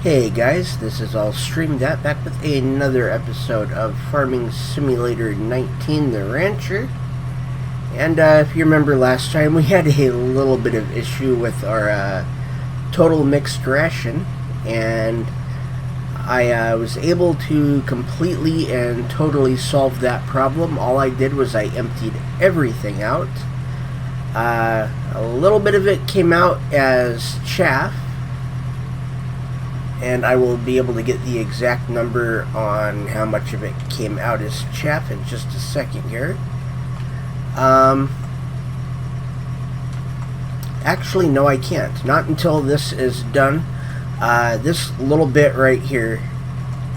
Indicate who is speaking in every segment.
Speaker 1: Hey guys, this is All Stream That back with another episode of Farming Simulator 19, The Rancher. And if you remember last time, we had a little bit of issue with our Total Mixed Ration, and I was able to completely and totally solve that problem. All I did was I emptied everything out. A little bit of it came out as chaff, and I will be able to get the exact number on how much of it came out as chaff in just a second here. Actually, no, I can't. Not until this is done. This little bit right here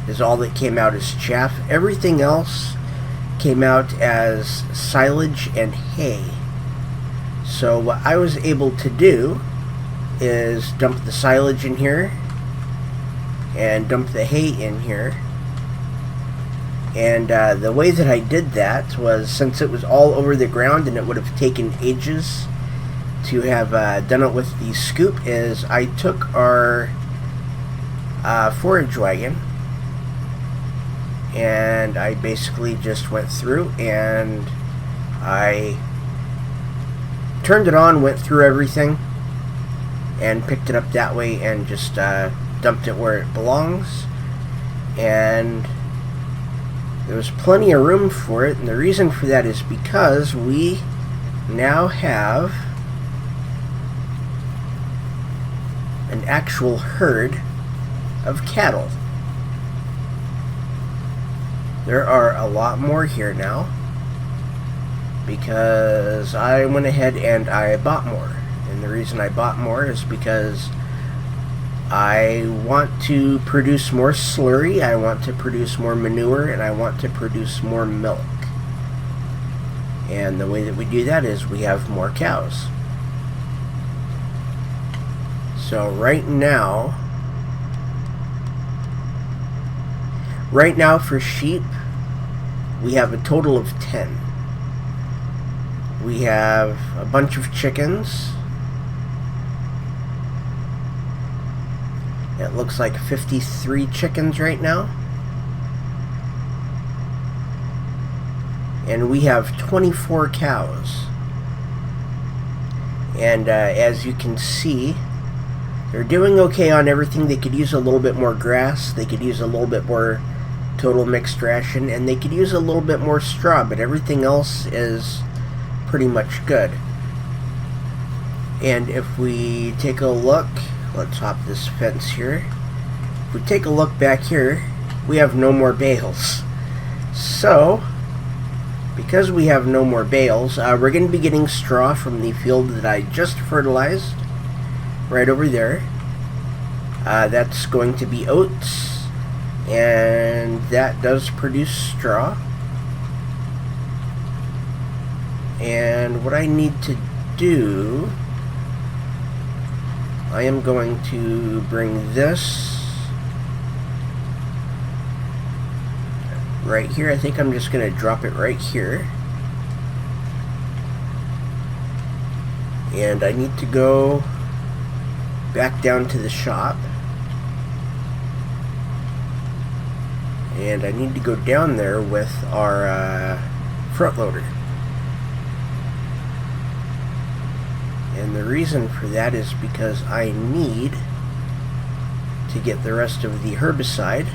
Speaker 1: is all that came out as chaff. Everything else came out as silage and hay. So what I was able to do is dump the silage in here and dump the hay in here. And the way that I did that was, since it was all over the ground and it would have taken ages to have done it with the scoop, is I took our forage wagon and I basically just went through and I turned it on, went through everything and picked it up that way and just dumped it where it belongs. And there was plenty of room for it, and the reason for that is because we now have an actual herd of cattle. There are a lot more here now because I went ahead and I bought more. And the reason I bought more is because I want to produce more slurry, I want to produce more manure, and I want to produce more milk. And the way that we do that is we have more cows. So right now for sheep, we have a total of 10. We have a bunch of chickens. It looks like 53 chickens right now. And we have 24 cows. And as you can see, they're doing okay on everything. They could use a little bit more grass. They could use a little bit more Total Mixed Ration. And they could use a little bit more straw. But everything else is pretty much good. And if we take a look, let's hop this fence here. If we take a look back here, we have no more bales. So, because we have no more bales, we're going to be getting straw from the field that I just fertilized, right over there. That's going to be oats, and that does produce straw. And what I need to do, I am going to bring this right here. I think I'm just going to drop it right here. And I need to go back down to the shop. And I need to go down there with our front loader. And the reason for that is because I need to get the rest of the herbicide.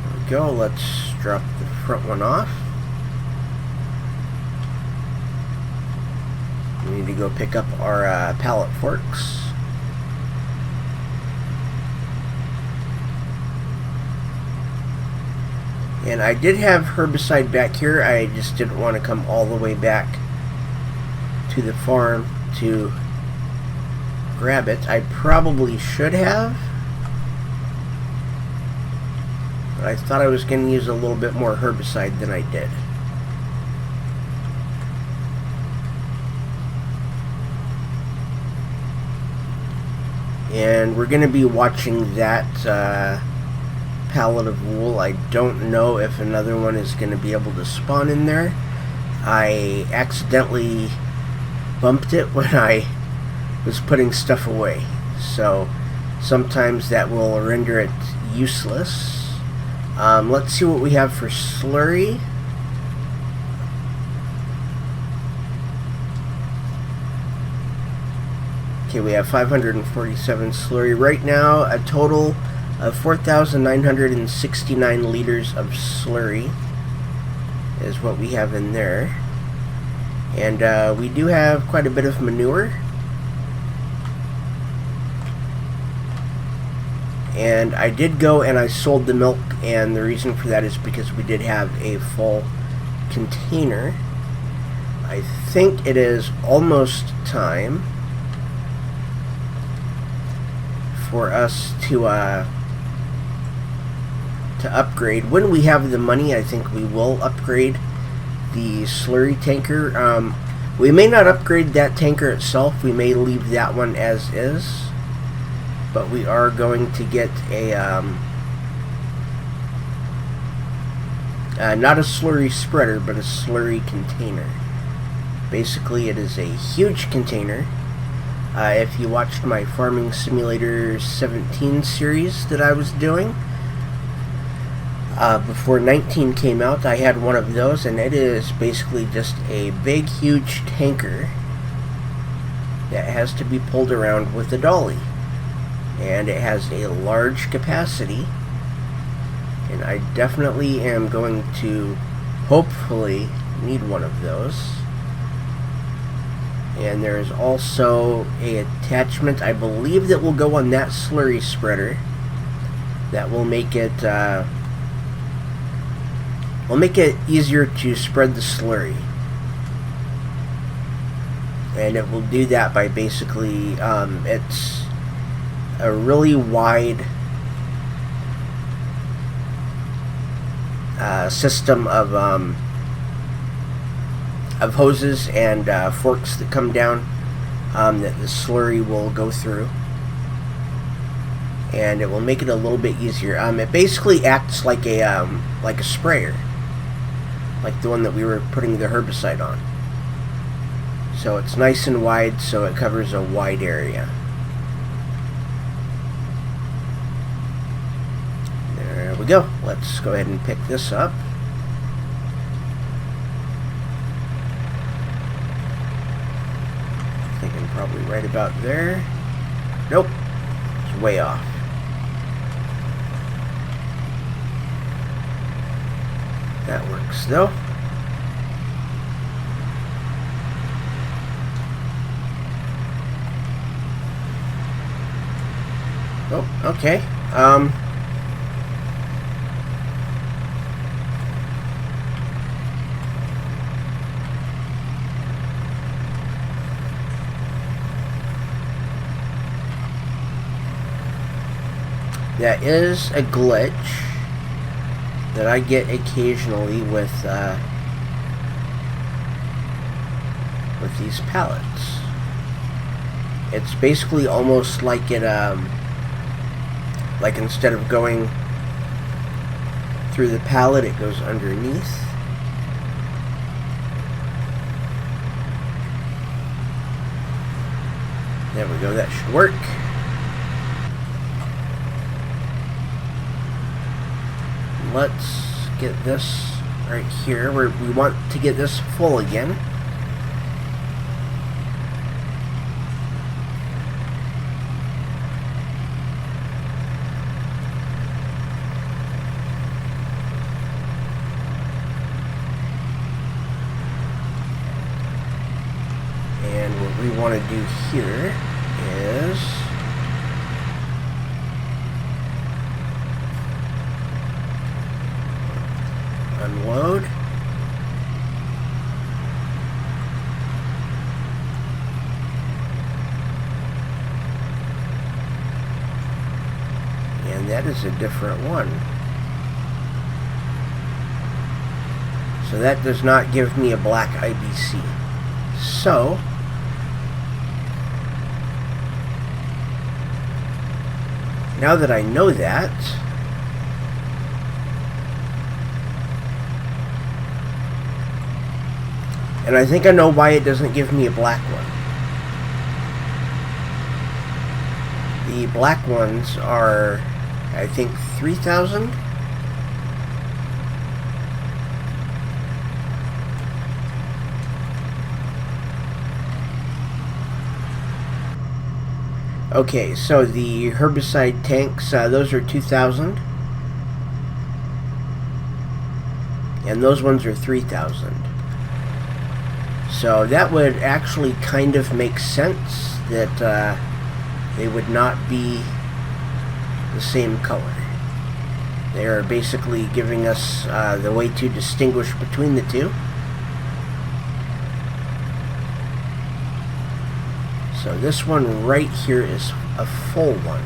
Speaker 1: There we go. Let's drop the front one off. We need to go pick up our pallet forks. And I did have herbicide back here. I just didn't want to come all the way back to the farm to grab it. I probably should have, but I thought I was going to use a little bit more herbicide than I did. And we're going to be watching that pallet of wool. I don't know if another one is going to be able to spawn in there. I accidentally bumped it when I was putting stuff away. So sometimes that will render it useless. Let's see what we have for slurry. Okay, we have 547 slurry. Right now, a total of 4,969 liters of slurry is what we have in there. And we do have quite a bit of manure. And I did go and I sold the milk, and the reason for that is because we did have a full container. I think it is almost time for us to upgrade. When we have the money, I think we will upgrade the slurry tanker. We may not upgrade that tanker itself. We may leave that one as is, but we are going to get a not a slurry spreader, but a slurry container. Basically, it is a huge container. If you watched my Farming Simulator 17 series that I was doing, before 19 came out, I had one of those, and it is basically just a big, huge tanker that has to be pulled around with a dolly. And it has a large capacity, and I definitely am going to hopefully need one of those. And there's also a attachment, I believe, that will go on that slurry spreader that will make it easier to spread the slurry. And it will do that by basically it's a really wide system of hoses and forks that come down that the slurry will go through, and it will make it a little bit easier. It basically acts like a sprayer, like the one that we were putting the herbicide on. So it's nice and wide, so it covers a wide area. There we go. Let's go ahead and pick this up. Thinking probably right about there. Nope. It's way off. That works though. Oh, okay. That is a glitch that I get occasionally with these pallets. It's basically almost like it, like instead of going through the pallet, it goes underneath. There we go, that should work. Let's get this right here, where we want to get this full again. And what we want to do here is unload. And that is a different one. So that does not give me a black IBC. So now that I know that, And I think I know why it doesn't give me a black one. The black ones are, I think, 3,000. Okay, so the herbicide tanks, those are 2,000. And those ones are 3,000. So that would actually kind of make sense that they would not be the same color. They are basically giving us the way to distinguish between the two. So this one right here is a full one.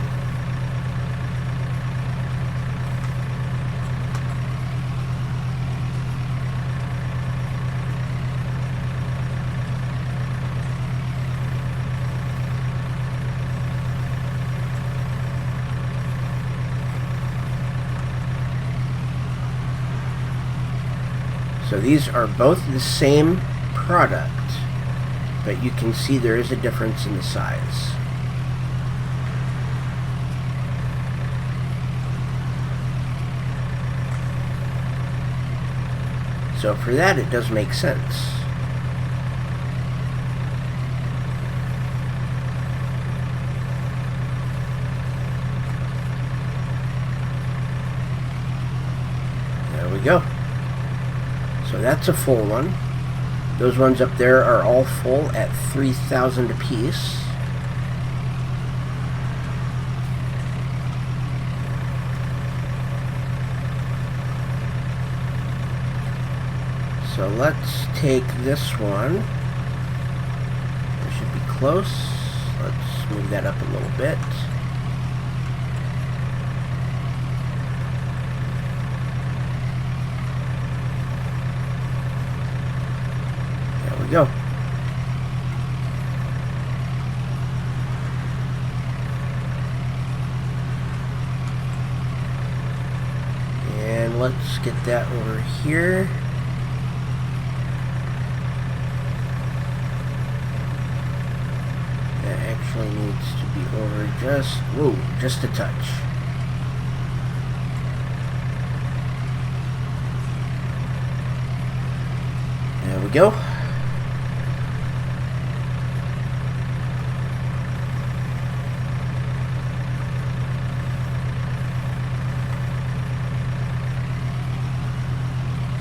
Speaker 1: So these are both the same product, but you can see there is a difference in the size. So for that, it does make sense. There we go. So that's a full one. Those ones up there are all full at 3,000 apiece. So let's take this one. It should be close. Let's move that up a little bit. There we go. And let's get that over here. That actually needs to be over just a touch. There we go.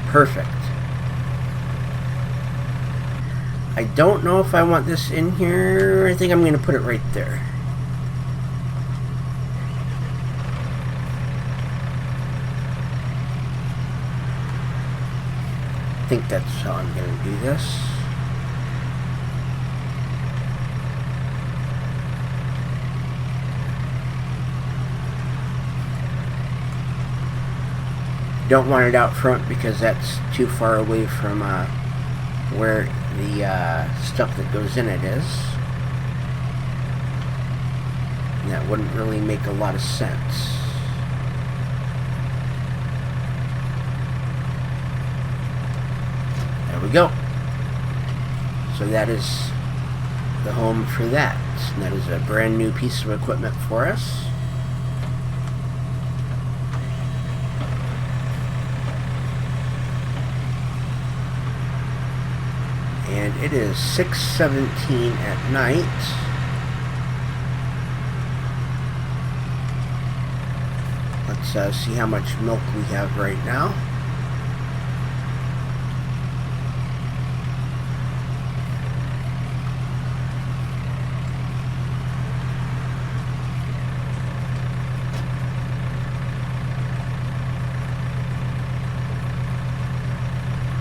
Speaker 1: Perfect. I don't know if I want this in here. I think I'm going to put it right there. I think that's how I'm going to do this. Don't want it out front because that's too far away from where the stuff that goes in it is. And that wouldn't really make a lot of sense. There we go. So that is the home for that. And that is a brand new piece of equipment for us. And it is 6:17 at night. Let's see how much milk we have right now.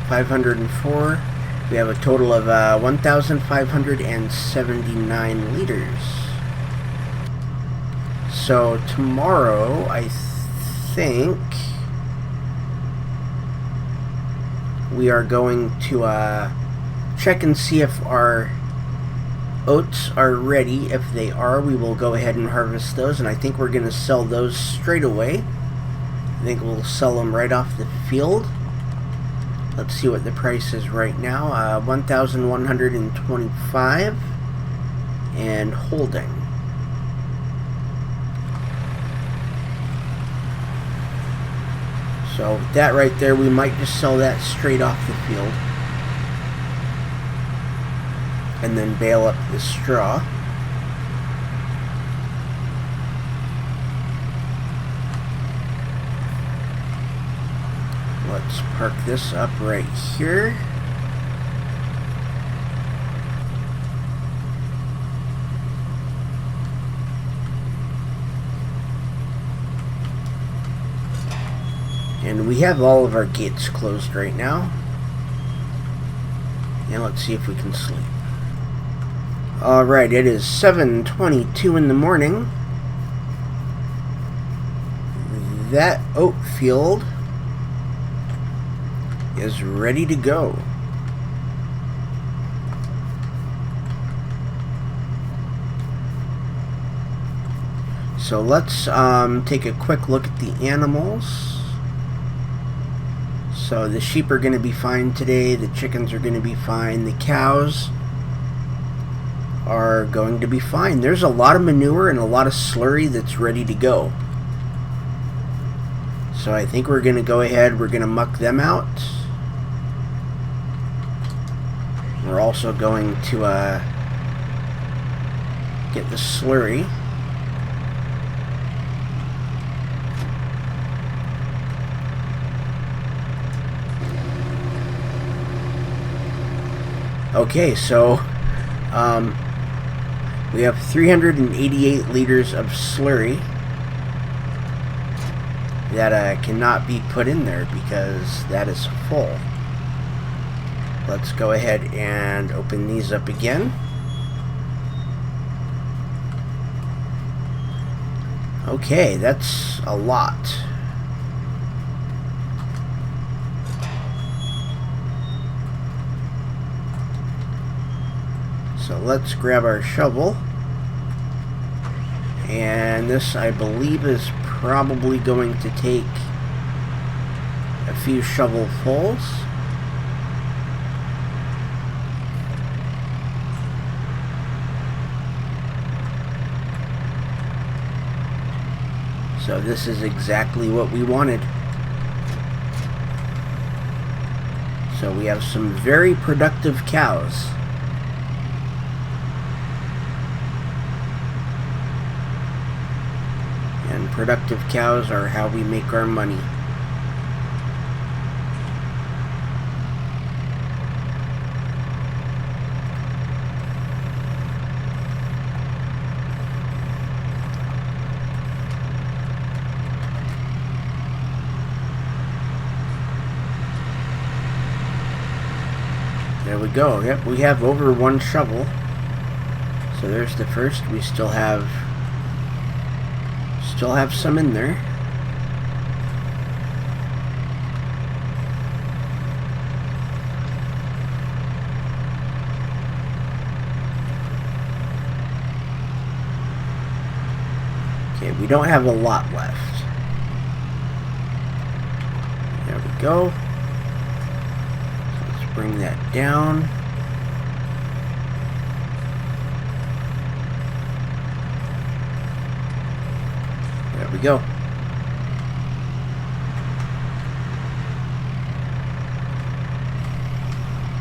Speaker 1: $504. We have a total of 1,579 liters. So tomorrow, I think we are going to check and see if our oats are ready. If they are, we will go ahead and harvest those, and I think we're going to sell those straight away. I think we'll sell them right off the field. Let's see what the price is right now. 1,125 and holding. So that right there, we might just sell that straight off the field and then bale up the straw. Let's park this up right here. And we have all of our gates closed right now. And let's see if we can sleep. Alright, it is 7:22 in the morning. That oat field is ready to go. So let's take a quick look at the animals. So the sheep are going to be fine today, the chickens are going to be fine, the cows are going to be fine. There's a lot of manure and a lot of slurry that's ready to go. So I think we're going to go ahead, we're going to muck them out. We're also going to get the slurry. Okay, so we have 388 liters of slurry that cannot be put in there because that is full. Let's go ahead and open these up again. Okay, that's a lot. So let's grab our shovel. And this, I believe, is probably going to take a few shovelfuls. So this is exactly what we wanted. So we have some very productive cows. And productive cows are how we make our money. There we go. Yep, we have over one shovel. So there's the first. We still have some in there. Okay, we don't have a lot left. There we go. So let's bring that down. There we go.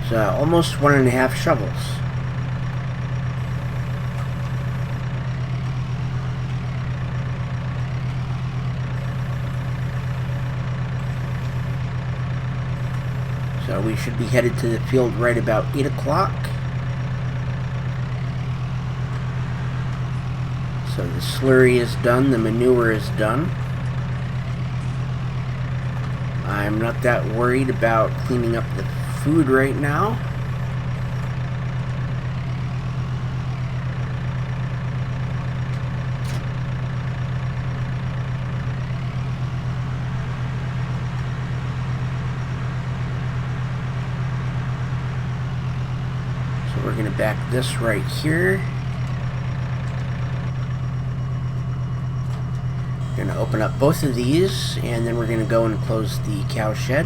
Speaker 1: So almost 1.5 shovels. So we should be headed to the field right about 8 o'clock. So the slurry is done, the manure is done. I'm not that worried about cleaning up the food right now. So we're going to back this right here. We're going to open up both of these, and then we're going to go and close the cow shed.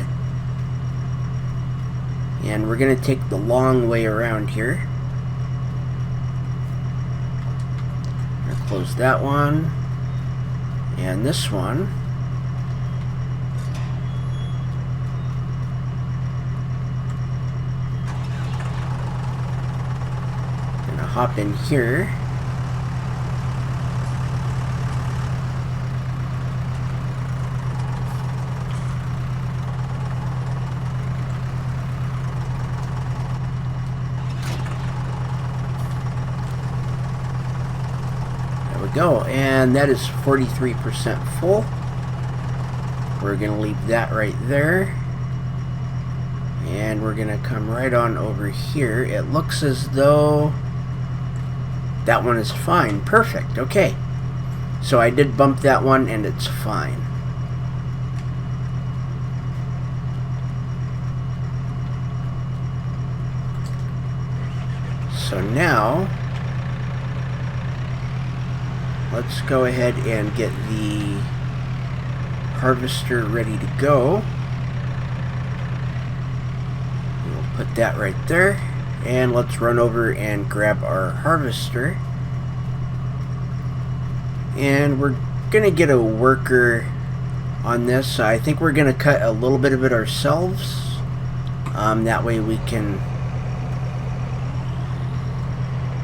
Speaker 1: And we're going to take the long way around here. I'm going to close that one. And this one. Going to hop in here. Go, and that is 43% full. We're going to leave that right there, and we're going to come right on over here. It looks as though that one is fine. Perfect. Okay, so I did bump that one and it's fine. So now let's go ahead and get the harvester ready to go. We'll put that right there, and let's run over and grab our harvester. And we're gonna get a worker on this. I think we're gonna cut a little bit of it ourselves. That way we can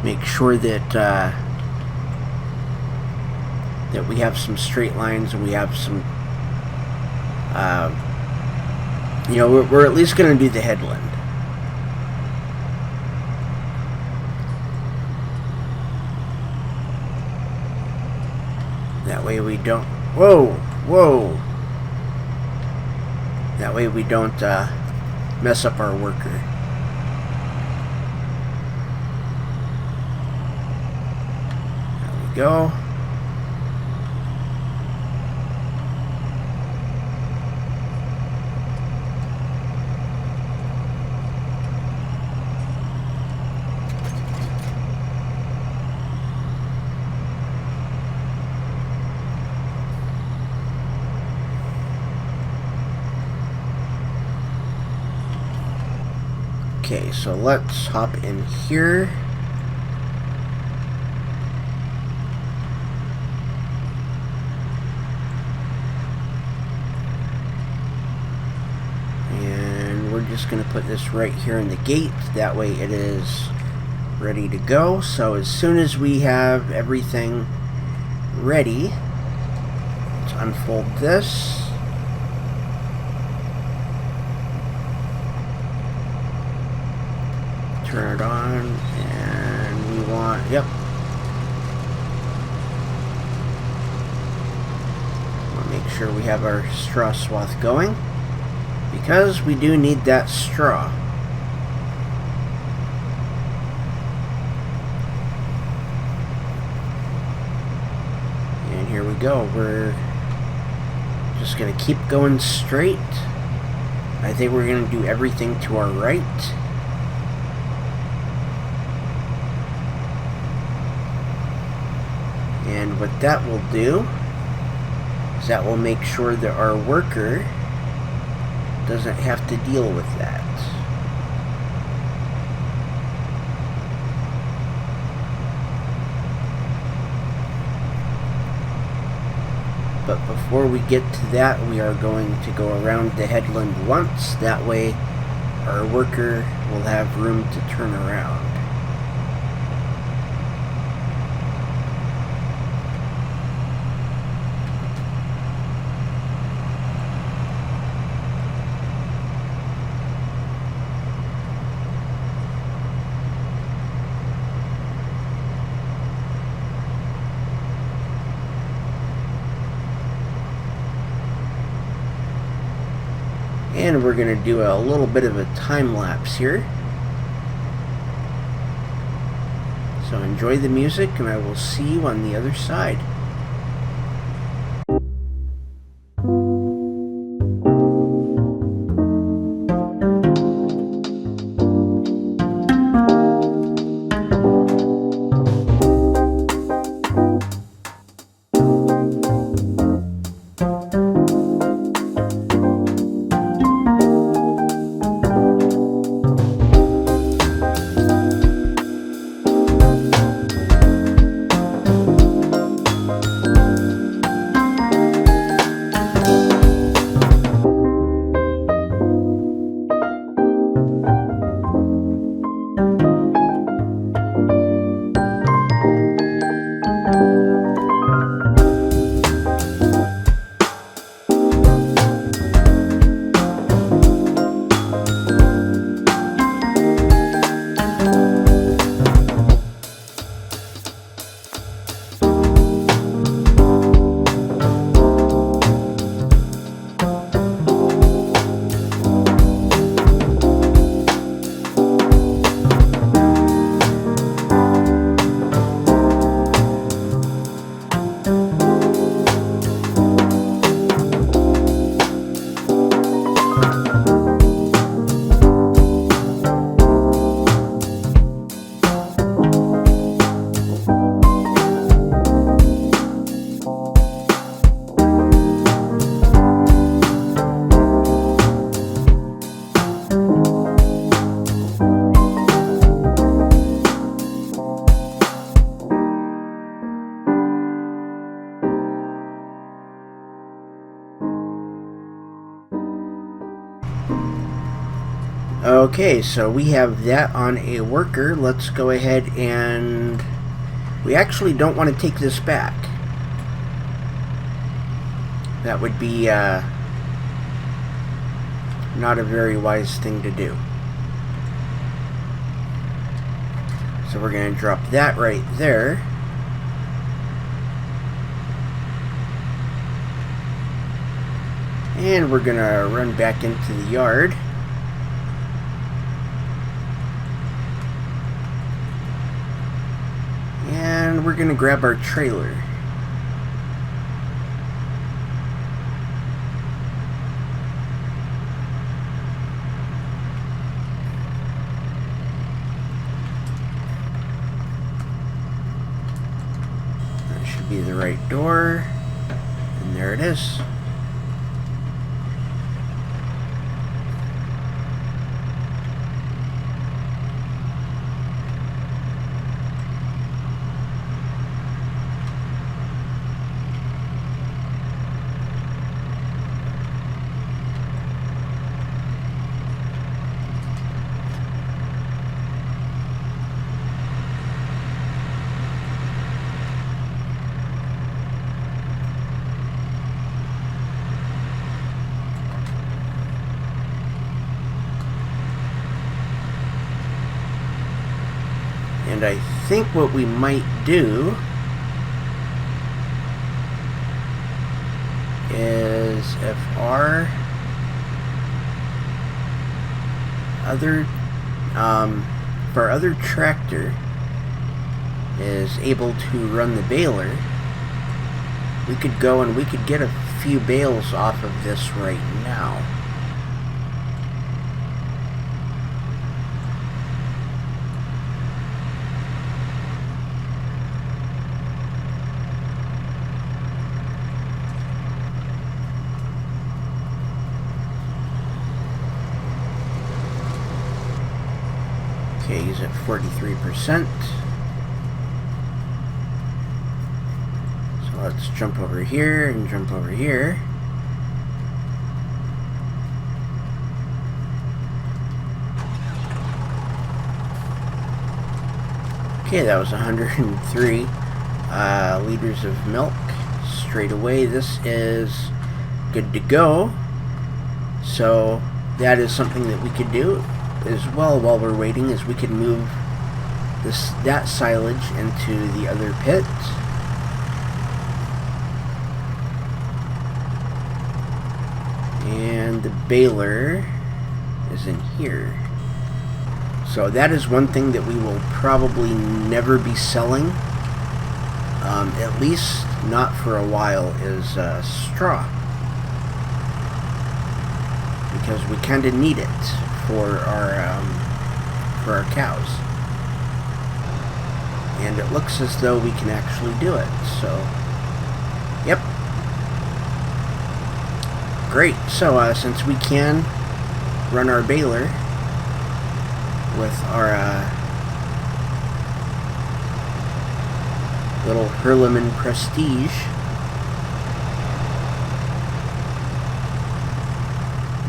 Speaker 1: make sure that that we have some straight lines and we have some, you know, we're at least going to do the headland. That way we don't, whoa. That way we don't mess up our worker. There we go. Okay, so let's hop in here. And we're just going to put this right here in the gate. That way it is ready to go. So as soon as we have everything ready, let's unfold this. Turn it on, and we want, yep. We'll make sure we have our straw swath going, because we do need that straw. And here we go. We're just going to keep going straight. I think we're going to do everything to our right. And what that will do is that will make sure that our worker doesn't have to deal with that. But before we get to that, we are going to go around the headland once. That way our worker will have room to turn around. And we're going to do a little bit of a time lapse here. So enjoy the music, and I will see you on the other side. Okay, so we have that on a worker. Let's go ahead and... we actually don't want to take this back. That would be not a very wise thing to do. So we're going to drop that right there. And we're going to run back into the yard. And we're going to grab our trailer. That should be the right door. And there it is. And I think what we might do is if our other tractor is able to run the baler, we could go and we could get a few bales off of this right now. Okay, he's at 43%. So let's jump over here and jump over here. Okay, that was 103 liters of milk straight away. This is good to go. So that is something that we could do as well while we're waiting, is we could move that silage into the other pit. And the baler is in here. So that is one thing that we will probably never be selling, at least not for a while, is straw. Because we kind of need it for our cows, and it looks as though we can actually do it. So, yep, great. So since we can run our baler with our little Hurleman Prestige,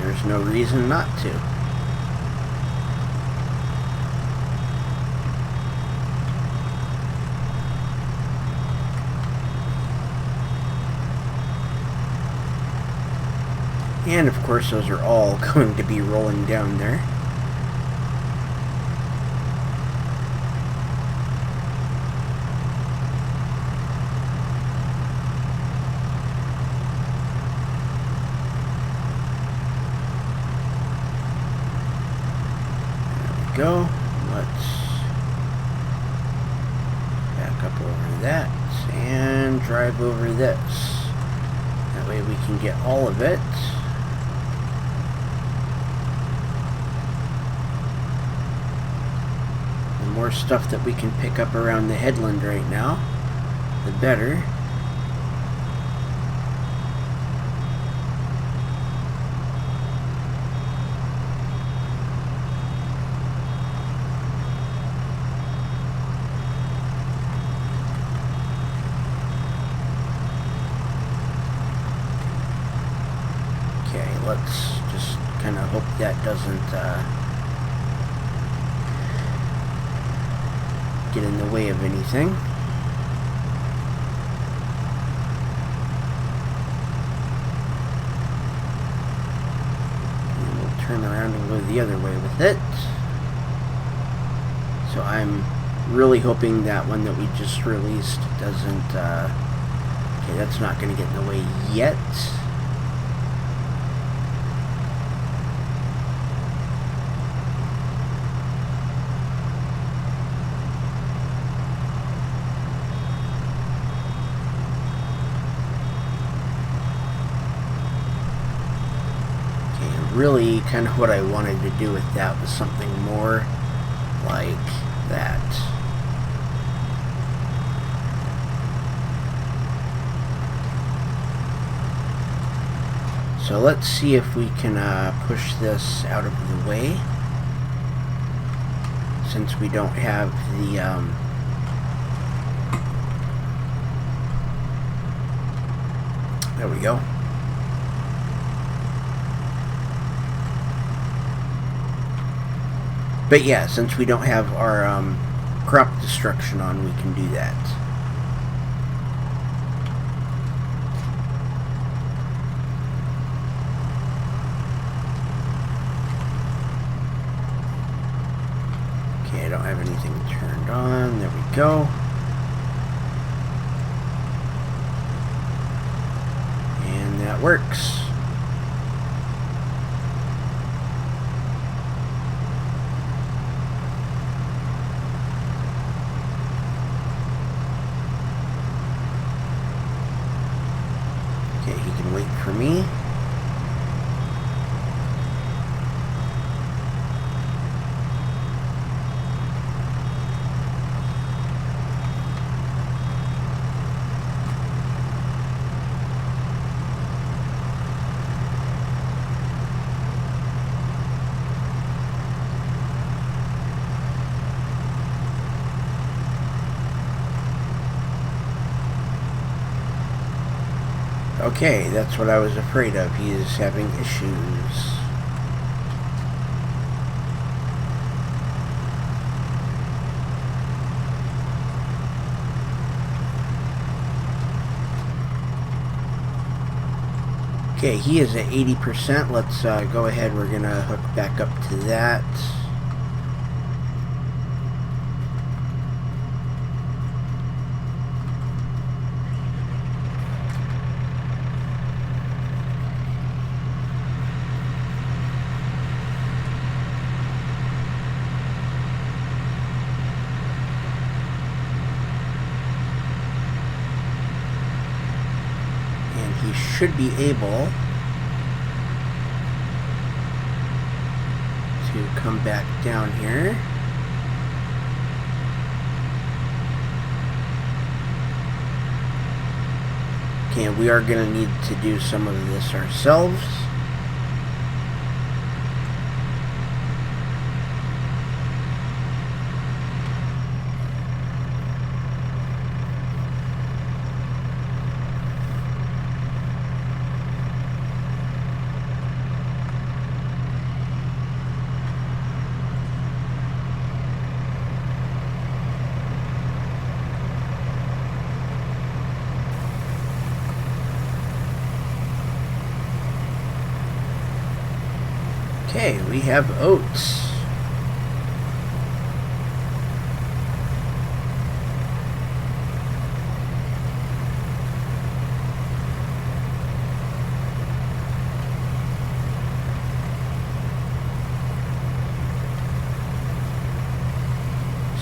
Speaker 1: there's no reason not to. And of course those are all going to be rolling down there. There we go. Let's back up over that and drive over this. That way we can get all of it. More stuff that we can pick up around the headland right now, the better. Okay, let's just kind of hope that doesn't get in the way of anything. And we'll turn around and go the other way with it. So I'm really hoping that one that we just released doesn't... okay, that's not going to get in the way yet. Really, kind of what I wanted to do with that was something more like that. So let's see if we can push this out of the way, since we don't have the there we go. But yeah, since we don't have our crop destruction on, we can do that. Okay, I don't have anything turned on. There we go. And that works. Wait for me. Okay, that's what I was afraid of. He is having issues. Okay, he is at 80%. Let's go ahead. We're going to hook back up to that. He should be able to come back down here. Okay, we are going to need to do some of this ourselves. Okay, we have oats.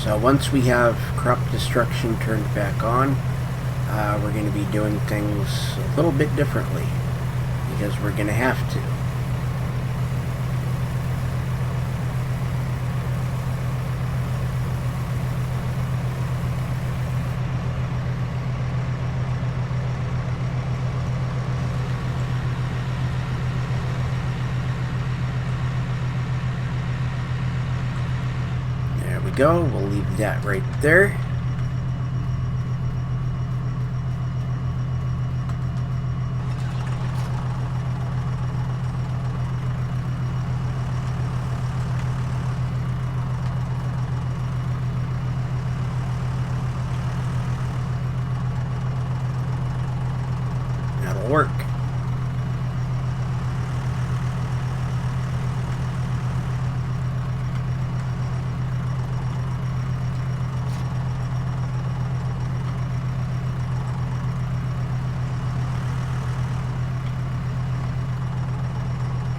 Speaker 1: So once we have crop destruction turned back on, we're going to be doing things a little bit differently, because we're going to have to. Go. We'll leave that right there. work.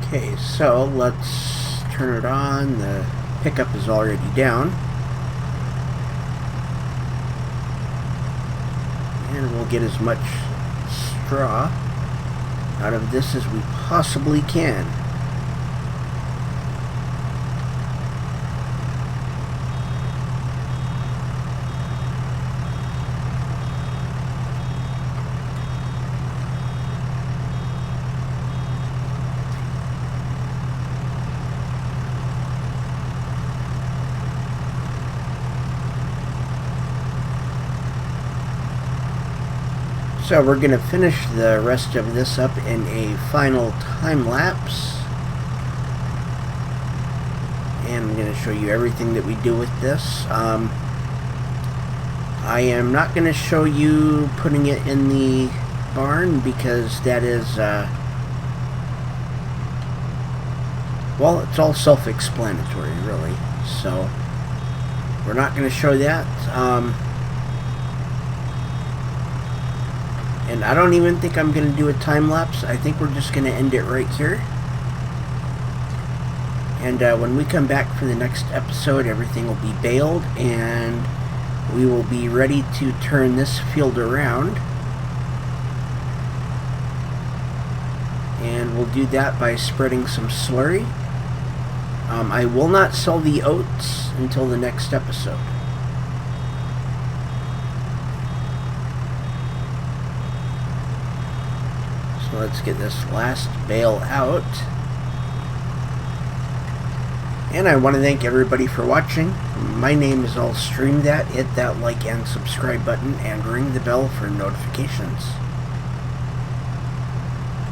Speaker 1: Okay, so let's turn it on. The pickup is already down. And we'll get as much straw out of this as we possibly can. So we're going to finish the rest of this up in a final time lapse. And I'm going to show you everything that we do with this. I am not going to show you putting it in the barn because that is, well, it's all self-explanatory, really. So we're not going to show that. And I don't even think I'm going to do a time lapse. I think we're just going to end it right here. And when we come back for the next episode, everything will be baled and we will be ready to turn this field around. And we'll do that by spreading some slurry. I will not sell the oats until the next episode. So let's get this last bale out. And I want to thank everybody for watching. My name is All Stream That. Hit that like and subscribe button and ring the bell for notifications.